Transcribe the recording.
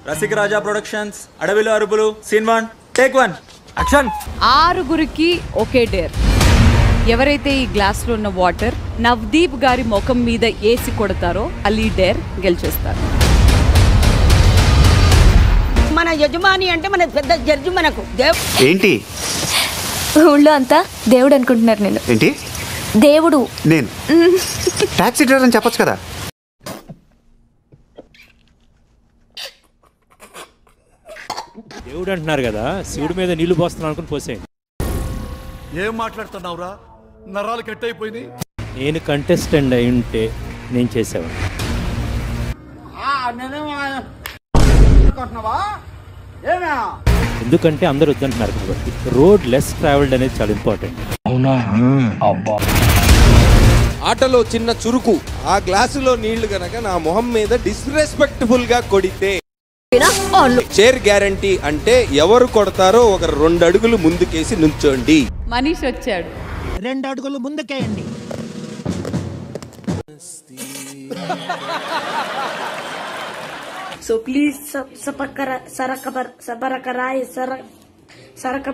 రసిక రాజా productions, అడవిలో అరుపులు, scene 1 take 1 action. 6 ఒకే dare. ఎవరైతే ఈ గ్లాస్ లో ఉన్న వాటర్ నవదీప్ గారి ముఖం మీద ఏసి కొడతారో అలీ డేర్ గెలిచేస్తారు. మన యజమాని అంటే మన పెద్ద జడ్జి. మనకు ఏంటి ఊళ్ళో అంతా దేవుడు అనుకుంటున్నారు. నేను ఏంటి దేవుడు? నేను టాక్సీ డ్రైవర్ అని చెప్పొచ్చు కదా. దేవుడు అంటున్నారు కదా, శివుడి మీద నీళ్లు పోస్తున్నాను అనుకుని పోసేయండి. ఏం మాట్లాడుతున్నావురా? నరాలు కట్ అయిపోయింది. నేను కంటెస్టెంట్ అయి ఉంటే నేను చేసేవాడిని. ఎందుకంటే అందరు వద్దంటున్నారు కాబట్టి. రోడ్ లెస్ ట్రావెల్డ్ అనేది చాలా ఇంపార్టెంట్. ఆటలో చిన్న చురుకు, ఆ గ్లాసులో నీళ్లు గనక నా మొహం మీద డిస్రెస్పెక్ట్ఫుల్ గా కొడితే చైర్ గ్యారంటీ అంటే ఎవరు కొడతారో ఒక 2 అడుగులు ముందుకేసి నుంచోండి. మనీష్ వచ్చాడు. 2 అడుగులు ముందుకేయండి. So please సరక